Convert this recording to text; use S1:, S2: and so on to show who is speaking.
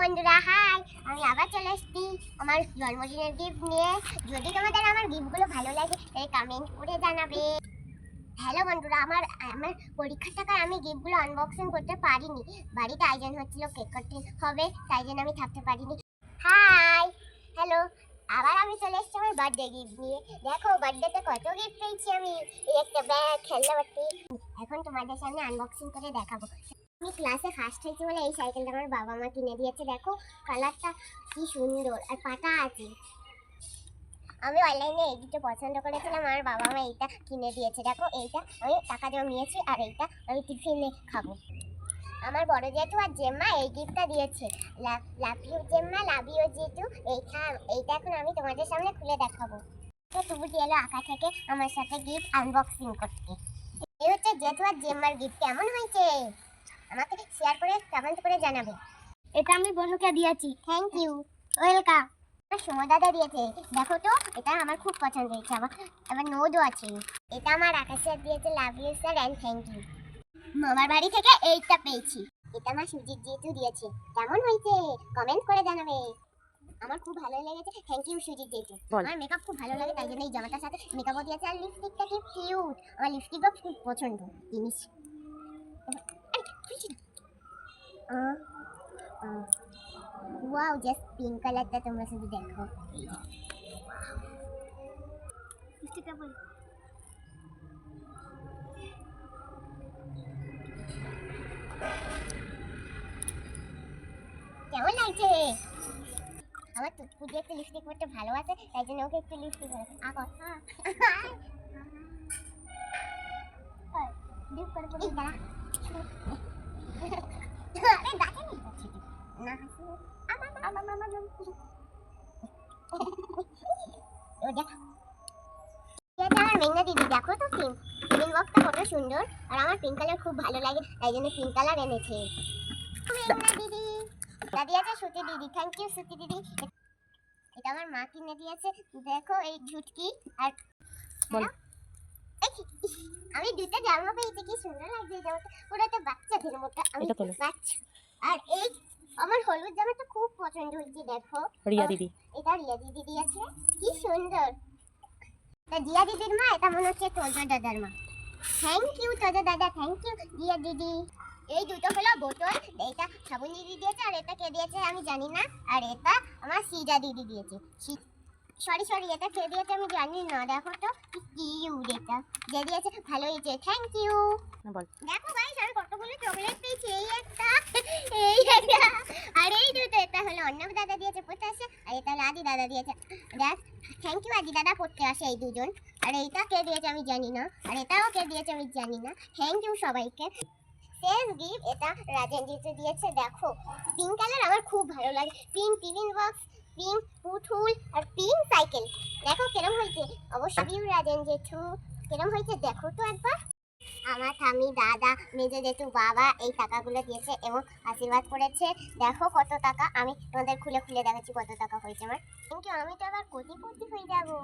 S1: বন্ধুরা, হাই। আমি আবার চলে এসেছি আমার জন্মদিনের গিফট নিয়ে। যদি তোমাদের আমার গিফটগুলো ভালো লাগে তাহলে কমেন্ট করে জানাবে। হ্যালো বন্ধুরা, আমার আমার পরীক্ষার টাকায় আমি গিফটগুলো আনবক্সিং করতে পারিনি। বাড়িতে আয়োজন হচ্ছিল, কেক কাটতে হবে, তাই জন্য আমি থাকতে পারিনি। Hi, hello. আবার আমি চলে এসেছি আমার বার্থডে গিফট নিয়ে। দেখো বার্থডেতে কত গিফট পেয়েছি আমি। এই একটা ব্যাগ, খেলনাবাটি। এখন তোমাদের সামনে আনবক্সিং করে দেখাবো। আমি ক্লাসে ফার্স্ট হয়েছি বলে এই সাইকেলটা আমার বাবা মা কিনে দিয়েছে। দেখো কালারটা কি সুন্দর, আর পাটা আছে। আমি অনলাইনে এই দুটো পছন্দ করেছিলাম, আমার বাবা মা এইটা কিনে দিয়েছে। দেখো এইটা আমি টাকা জমিয়েছি, আর এইটা আমি টিফিনে খাবো। আমার বড় জেঠু আর জেম্মা এই গিফটটা দিয়েছে। লাভ ইউ জেম্মা, লাভ ইউ জেঠু। এইটা এখন আমি তোমাদের সামনে খুলে দেখাবো। তো তুমি এলো আঁকা থেকে আমার সাথে গিফট আনবক্সিং করতে। এই হচ্ছে জেঠু আর জেম্মার গিফট। কেমন হয়েছে আমাকে শেয়ার করে কমেন্ট করে জানাবে।
S2: এটা আমি বনুকে দিয়েছি।
S1: Thank you, welcome. সুমা দাদা দিয়েছে, দেখো তো এটা আমার খুব পছন্দ হয়েছে। আবার নোটও আছে। এটা আমার আকাশ স্যার দিয়েছে, love you sir and thank you. মামার বাড়ি থেকে এইটা পেয়েছি। এটা আমার সুজিত যেহেতু দিয়েছে। কেমন হয়েছে কমেন্ট করে জানাবে। আমার খুব ভালো লেগেছে, থ্যাংক ইউ সুজিত যেহেতু। আমার মেকআপ খুব ভালো লাগে, তাই জন্য এই জামাটার সাথে মেকআপও দিয়েছে। আর লিপস্টিকটা কি কিউট, আমার লিপস্টিকও খুব পছন্দ জিনিস। ওয়াও, জাস্ট পিঙ্ক কালারটা তোমরা শুধু দেখো।
S2: লিপস্টিকটা বল।
S1: কেমন লাগছে? আমার টুকটুকি একটু লিপস্টিক পরতে ভালো আছে, তাই জন্য ওকে একটু লিপস্টিক পরে আকর।
S2: ডিপ করে
S1: এই দাঁড়া। আরে দাঁতে নেই তো ছেলে। না হাসি। ও দেখ। এটা আমার মেঘনা দিদি, দেখো তো পিঙ্ক বক্সটা কত সুন্দর। আর আমার পিঙ্ক কালার খুব ভালো লাগে, তাই জন্য পিঙ্ক কালার এনেছে। মেঘনা দিদি। দাদি আছে সুতি দিদি, থ্যাংক ইউ সুতি দিদি। এটা আমার মা কিনে দিয়েছে। দেখো এই ঝুটকি। আর আমি দুটো জামা পেয়েছি, কি সুন্দর লাগছে এই জামাটা। পুরো তো বাচ্চাদের মতো। আমি বাচ্চা। আর এই আমার হলুদ জামাটা খুব পছন্দ হয়েছে। দেখো
S3: রিয়া দিদি,
S1: এটা রিয়া দিদি দিয়েছে, কি সুন্দর। এটা রিয়া দিদির মা, এটা মনে হচ্ছে তোজো দাদার মা। থ্যাংক ইউ তোজো দাদা, থ্যাংক ইউ রিয়া দিদি। এই দুটো হলো বোতল। এটা সাবুন দিদি দিয়েছে, আর এটা কে দিয়েছে আমি জানি না। আর এটা আমার সিজা দিদি দিয়েছে। সরি এটা কে দিয়েছে আমি জানি না। দেখো তো কি কিউট, এটা যে দিয়েছে ভালো হয়েছে, থ্যাংক ইউ।
S3: বল।
S1: দেখো গাইস, আমি কতগুলো চকলেট পেয়েছি। এই একটা, এই একটা, আর এই দুটো। এটা হলো অর্ণব দাদা দিয়েছে পড়তে আসে, আর এটা হলো আদি দাদা দিয়েছে। দেখ, থ্যাংক ইউ আদি দাদা পড়তে আসে এই দুজন। আর এইটা কে দিয়েছে আমি জানি না, আর এটাও কে দিয়েছে আমি জানি না। থ্যাংক ইউ সবাইকে। শেষ গিফট এটা রাজেন জিতু দিয়েছে। দেখো পিঙ্ক কালার আমার খুব ভালো লাগে। পিঙ্ক টিফিন বক্স, পিঙ্ক পুতুল, আর পিঙ্ক সাইকেল। দেখো কেরম হয়েছে, অবশ্যই রাজেন জেঠু কেরম হয়েছে দেখো তো একবার। আমার ঠামি, দাদা, মেজো জেঠু, বাবা এই টাকাগুলো দিয়েছে এবং আশীর্বাদ করেছে। দেখো কত টাকা, আমি তোমাদের খুলে খুলে দেখাচ্ছি কত টাকা হয়েছে আমার। কিন্তু আমি তো আবার কোটিপতি হয়ে যাবো।